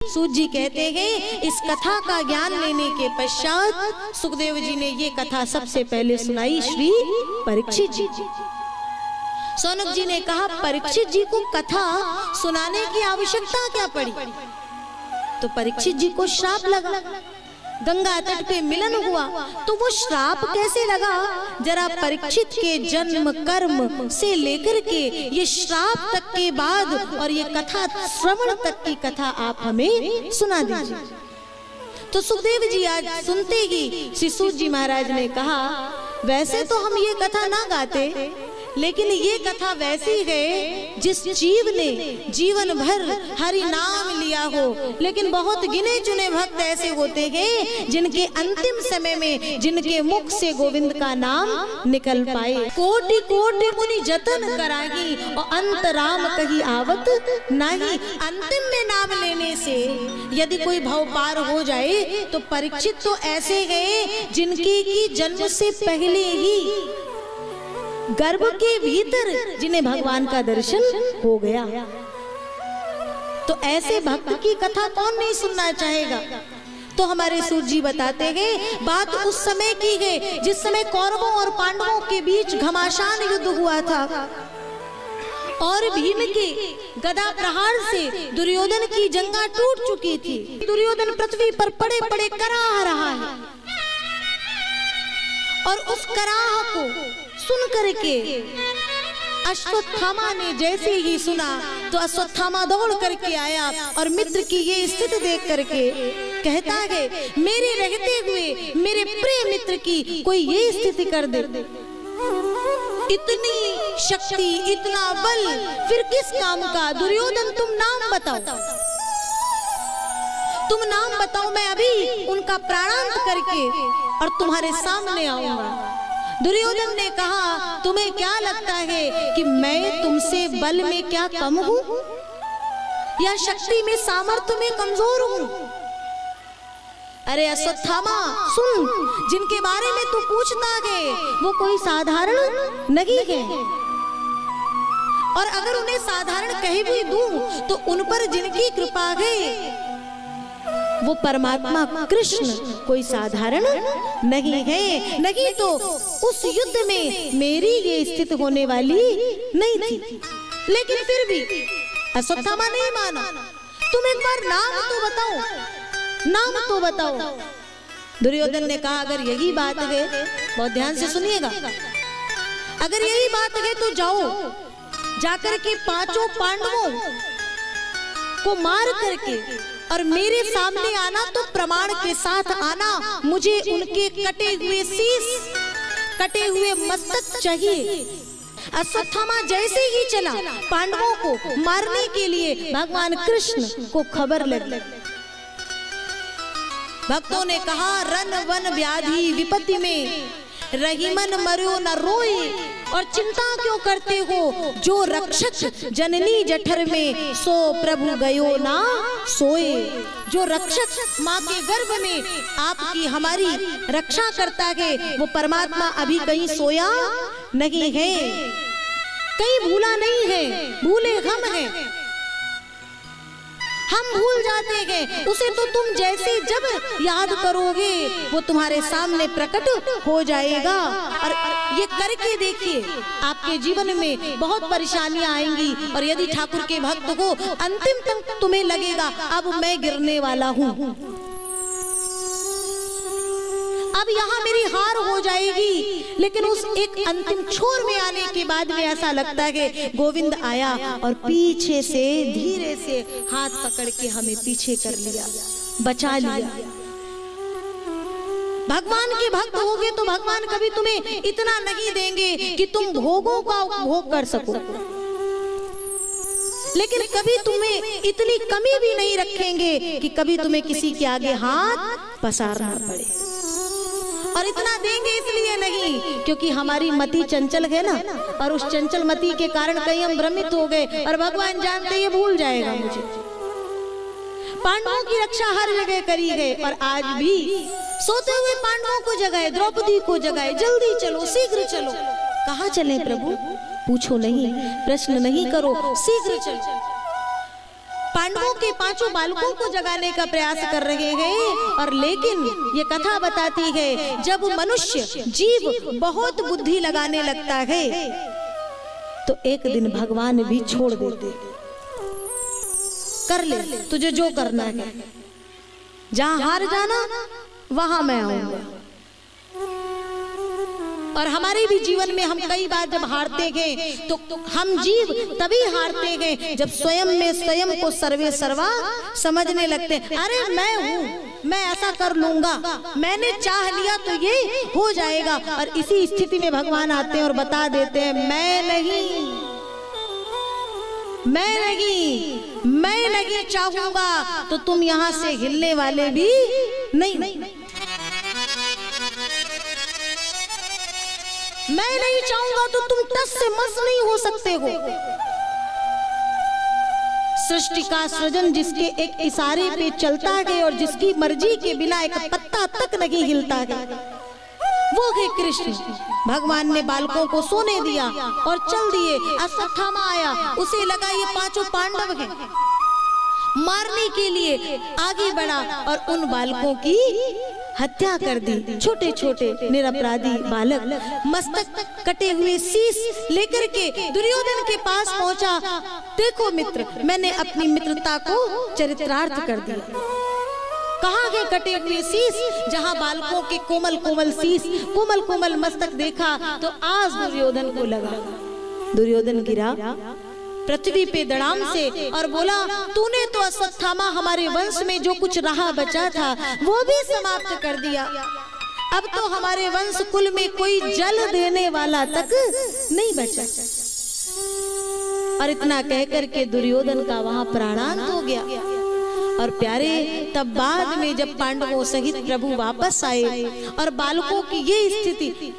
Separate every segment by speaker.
Speaker 1: सूत जी कहते हैं इस कथा का ज्ञान लेने के पश्चात सुखदेव जी ने ये कथा सबसे पहले सुनाई श्री परीक्षित जी। सौनक जी ने कहा परीक्षित जी को कथा सुनाने की आवश्यकता क्या पड़ी? तो परीक्षित जी को श्राप लगा, गंगा तट पे मिलन हुआ, तो वो श्राप कैसे लगा? जरा परीक्षित के जन्म कर्म से लेकर के ये श्राप तक के बाद और ये कथा श्रवण तक की कथा आप हमें सुना दीजिए। तो सुखदेव जी आज सुनते ही श्री सूत जी महाराज ने कहा वैसे तो हम ये कथा ना गाते, लेकिन ये कथा वैसी है जिस जीव ने जीवन भर हरि नाम लिया हो, लेकिन बहुत गिने चुने भक्त ऐसे होते हैं जिनके अंतिम समय में जिनके मुख से गोविंद का नाम निकल पाए। कोटि कोटि मुनि जतन कराही और अंत राम कही आवत नहीं। अंतिम में नाम लेने से यदि कोई भव पार हो जाए तो परीक्षित तो ऐसे हैं जिनकी की जन्म से पहले ही गर्भ के भीतर जिन्हें भगवान का दर्शन हो गया। तो ऐसे भक्त की कथा कौन नहीं सुनना चाहेगा? तो हमारे सूत जी बताते हैं बात उस समय की है जिस समय कौरवों और पांडवों के बीच घमासान युद्ध हुआ था और भीम के गदा प्रहार से दुर्योधन की जंगा टूट चुकी थी। दुर्योधन पृथ्वी पर पड़े पड़े कराह रहा है और उस कराह को सुन करके अश्वत्थामा ने जैसे ही सुना तो अश्वत्थामा दौड़ करके आया और मित्र की ये स्थिति देख करके कहता है मेरे रहते हुए मेरे प्रिय मित्र की कोई ये स्थिति कर दे। इतनी शक्ति इतना बल फिर किस काम का? दुर्योधन तुम नाम बताओ, तुम नाम बताओ, मैं अभी उनका प्राणांत करके और तुम्हारे सामने आऊंगा। दुर्योधन ने कहा तुम्हें क्या लगता है कि मैं तुमसे बल में क्या कम हूं या शक्ति में सामर्थ्य में कमजोर हूं? अरे अश्वत्थामा सुन, जिनके बारे में तू पूछता है वो कोई साधारण नहीं है, और अगर उन्हें साधारण कह भी दूं तो उन पर जिनकी कृपा है वो परमात्मा कृष्ण कोई साधारण नहीं है। नहीं तो उस युद्ध में मेरी ये स्थिति होने वाली नहीं थी। लेकिन फिर भी अश्वत्थामा नहीं माना। तुम एक बार नाम तो बताओ, नाम तो बताओ। दुर्योधन ने कहा अगर यही बात है, बहुत ध्यान से सुनिएगा, अगर यही बात है तो जाओ जाकर के पांचों पांडवों को मार करके और मेरे सामने आना, तो प्रमाण के साथ आना। मुझे उनके कटे हुए शीश कटे हुए मस्तक चाहिए। अश्वत्थामा जैसे ही चला पांडवों को मारने के लिए, भगवान कृष्ण को खबर लगी। भक्तों ने कहा रन वन व्याधि विपत्ति में रहीमन मरो न रोए, और चिंता क्यों करते हो? जो रक्षक जननी जठर में सो प्रभु गयो ना सोए। जो रक्षक माँ के गर्भ में आपकी हमारी रक्षा करता है वो परमात्मा अभी कहीं सोया नहीं है, कहीं भूला नहीं है। भूले हम हैं, हम भूल जाते हैं उसे, तो तुम जैसे जब याद करोगे वो तुम्हारे सामने प्रकट हो जाएगा। और ये करके देखिए आपके जीवन में बहुत परेशानियां आएंगी, और यदि ठाकुर के भक्त हो अंतिम तक तुम्हें लगेगा अब मैं गिरने वाला हूँ, अब यहाँ मेरी हार हो जाएगी। लेकिन उस एक अंतिम छोर में आने के बाद में ऐसा लगता है गोविंद आया और पीछे से धीरे से हाथ पकड़ के हमें पीछे कर लिया, बचा लिया। भगवान के भक्त होगे तो भगवान कभी तुम्हें इतना नहीं देंगे कि तुम भोगों का उपभोग कर सको, लेकिन कभी तुम्हें इतनी कमी भी नहीं रखेंगे कि कभी तुम्हें किसी के आगे हाथ पसारना पड़े। और इतना देंगे इसलिए नहीं क्योंकि हमारी मति चंचल है ना, और उस चंचल मति के कारण कहीं हम भ्रमित हो गए और भगवान जानते ये भूल जाएगा मुझे। पांडवों की रक्षा हर जगह करी है, और आज भी सोते हुए पांडवों को जगाए, द्रौपदी को जगाए, जल्दी चलो, शीघ्र चलो। कहाँ चले प्रभु? पूछो नहीं, प्रश्न नहीं करो, शीघ्र चलो। पांडवों के पांचों बालकों को जगाने का प्रयास कर रहे हैं। और लेकिन ये कथा बताती है जब मनुष्य जीव बहुत बुद्धि लगाने लगता है तो एक दिन भगवान भी छोड़ देते, कर ले तुझे जो करना है, जहां हार जाना वहां मैं आऊंगा। और हमारे भी जीवन में हम कई बार जब हारते हैं तो हम जीव तभी हारते हैं जब स्वयं में स्वयं को सर्वे सर्वा समझने लगते हैं। अरे मैं हूँ, मैं ऐसा कर लूंगा, मैंने चाह लिया तो ये हो जाएगा। और इसी स्थिति में भगवान आते हैं और बता देते हैं मैं नहीं, मैं नहीं चाहूंगा तो तुम यहाँ से हिलने वाले भी नहीं। मैं नहीं चाहूंगा तो तुम टस से मस नहीं हो सकते हो। सृष्टि का सृजन जिसके एक इशारे पे चलता है और जिसकी मर्जी के बिना एक पत्ता तक नहीं हिलता है, वो है कृष्ण। भगवान ने बालकों को सोने दिया और चल दिए। अश्वत्थामा आया, उसे लगा ये पांचों पांडव हैं, मारने के लिए आगे बढ़ा और उन बालकों की हत्या कर दी। छोटे छोटे निरपराधी बालक मस्तक कटे हुए शीश लेकर के दुर्योधन के पास पहुंचा। देखो मित्र, मैंने अपनी मित्रता को चरितार्थ कर दिया। कहाँ गए कटे हुए शीश? जहाँ बालकों के कोमल कोमल शीश, कोमल कोमल मस्तक देखा तो आज दुर्योधन को लगा। दुर्योधन गिरा पृथ्वी पे धड़ाम से और बोला तूने तो अश्वत्थामा हमारे वंश में जो कुछ रहा बचा था वो भी समाप्त कर दिया। अब तो हमारे वंश कुल में कोई जल देने वाला तक नहीं बचा। और इतना कहकर के दुर्योधन का वहां प्राणांत हो गया। और प्यारे, तब बाद में जब पांडवों सहित प्रभु वापस आए और बालकों की ये स्थिति,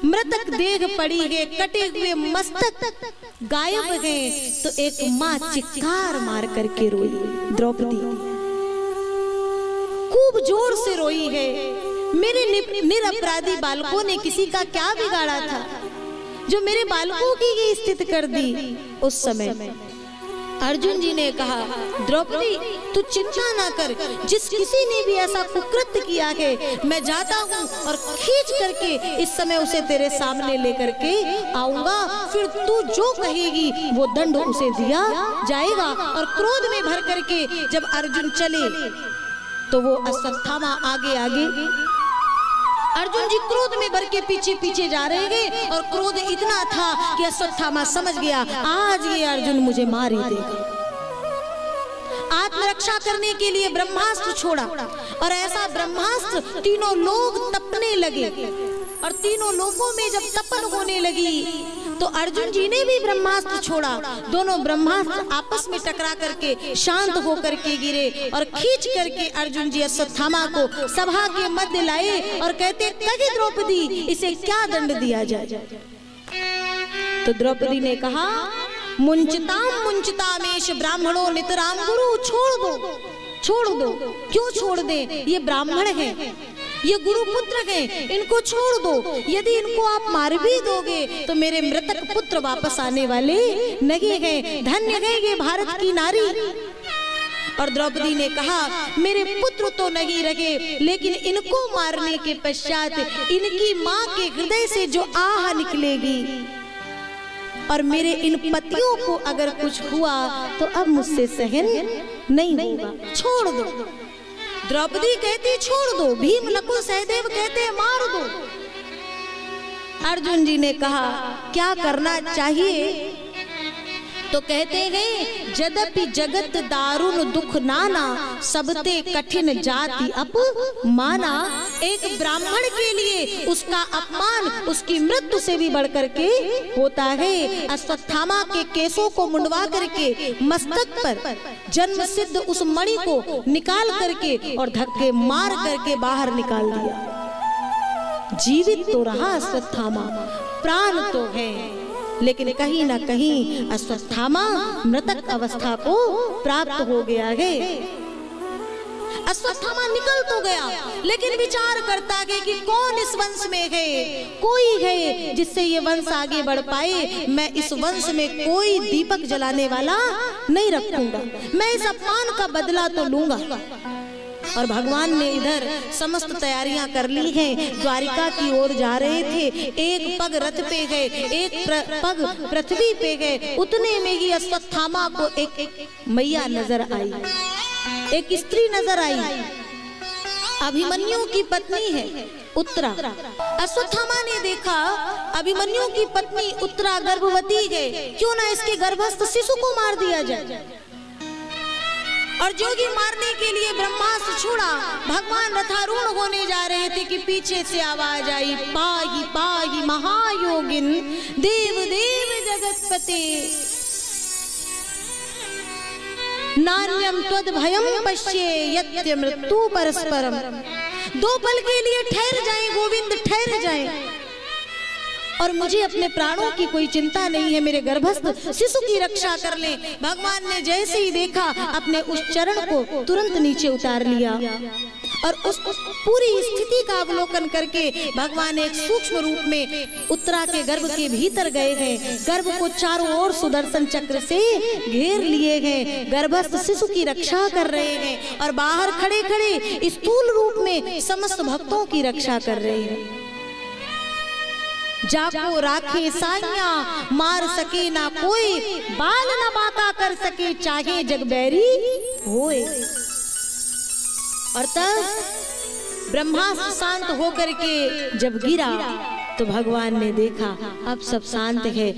Speaker 1: मृतक देह पड़ी है, कटे हुए मस्तक गायब है, तो एक माँ चित्कार मार करके रोई। द्रौपदी खूब जोर से रोई है। मेरे निरपराधी बालकों ने किसी का क्या बिगाड़ा था जो मेरे बालकों की ये स्थिति कर दी। उस समय अर्जुन जी ने कहा द्रौपदी तू चिंता ना कर, जिस किसी ने भी ऐसा कुकृत्य किया है मैं जाता हूँ और खींच करके इस समय उसे तेरे सामने लेकर के आऊंगा। फिर तू जो कहेगी वो दंड उसे दिया जाएगा। और क्रोध में भर करके जब अर्जुन चले तो वो अश्वत्थामा आगे आगे, अर्जुन जी क्रोध में भर के पीछे पीछे जा रहे हैं। और क्रोध इतना था कि अश्वत्थामा समझ गया आज ये अर्जुन मुझे मार ही देगा। आत्मरक्षा करने के लिए ब्रह्मास्त्र छोड़ा और ऐसा ब्रह्मास्त्र तीनों लोग तपने लगे। और तीनों लोगों में जब तपन होने लगी तो अर्जुन जी ने भी ब्रह्मास्त्र छोड़ा। दोनों ब्रह्मास्त्र आपस में टकरा करके शांत होकर के गिरे और खींच करके अर्जुन जी अश्वत्थामा को सभा के मध्य लाए और कहते कही द्रौपदी इसे क्या दंड दिया जाए। तो द्रौपदी ने कहा मुंचतामेश ब्राह्मणों नितराम गुरु, छोड़ दो। क्यों छोड़ दे? ये ब्राह्मण हैं, ये गुरु पुत्र हैं, इनको छोड़ दो। यदि इनको आप मार भी दोगे तो मेरे मृतक पुत्र वापस आने वाले नहीं हैं। धन्य है ये भारत की नारी। और द्रौपदी ने कहा मेरे पुत्र तो नहीं रहे, लेकिन इनको मारने के पश्चात इनकी माँ के हृदय से जो आह निकलेगी और मेरे इन पतियों को अगर कुछ हुआ तो अब मुझसे सहन नहीं होगा। छोड़ दो। द्रौपदी कहती छोड़ दो, भीम नकुल सहदेव कहते मार दो। अर्जुन जी ने कहा क्या करना चाहिए? तो कहते हैं जदपि जगत दारुण दुख नाना, सबते कठिन जाति अपमाना। एक ब्राह्मण के लिए उसका अपमान उसकी मृत्यु से भी बढ़कर के होता है। अश्वत्थामा के केसों को मुंडवा करके मस्तक पर जन्म सिद्ध उस मणि को निकाल करके और धक्के मार करके बाहर निकाल दिया। जीवित तो रहा अश्वत्थामा, प्राण तो है, लेकिन कहीं ना कहीं अश्वत्थामा मृतक अवस्था को प्राप्त हो गया है। अश्वत्थामा निकल तो गया, लेकिन विचार करता गया कि कौन इस वंश में है, कोई है जिससे ये वंश आगे बढ़ पाए। मैं इस वंश में कोई दीपक जलाने वाला नहीं रखूंगा, मैं इस अपमान का बदला तो लूंगा। और भगवान ने इधर समस्त तैयारियां कर ली हैं, द्वारिका की ओर जा रहे थे। एक पग रथ पे गए, एक पग पृथ्वी पे गए। उतने में ही अश्वत्थामा को एक मैया नजर आई, एक स्त्री नजर आई, अभिमन्यु की पत्नी है उत्तरा। अश्वत्थामा ने देखा अभिमन्यु की पत्नी उत्तरा गर्भवती है, क्यों ना इसके गर्भस्थ शिशु को मार दिया जाए। और जोगी मारने के लिए ब्रह्मास्त्र छोड़ा, भगवान रथारूढ़ होने जा रहे थे कि पीछे से आवाज आई, पाहि पाहि महायोगिन देव देव जगतपते नान्यम त्वद भयम पश्ये यत्य मृत्यु परस्परम। दो पल के लिए ठहर जाएं गोविंद, ठहर जाएं, और मुझे अपने प्राणों की कोई चिंता नहीं है, मेरे गर्भस्थ शिशु की रक्षा कर ले। भगवान ने जैसे ही देखा अपने उस चरण को तुरंत नीचे उतार लिया और उस पूरी स्थिति का अवलोकन करके भगवान एक सूक्ष्म रूप में उत्तरा के गर्भ के भीतर गए हैं। गर्भ को चारों ओर सुदर्शन चक्र से घेर लिए हैं, गर्भस्थ शिशु की रक्षा कर रहे हैं और बाहर खड़े खड़े स्थूल रूप में समस्त भक्तों की रक्षा कर रहे हैं। जाको राखे साइया मार सके ना कोई, बाल न बाका कर सके चाहे जग बैरी होए। और तब ब्रह्मास्त्र शांत होकर के जब गिरा तो भगवान ने देखा अब सब शांत है,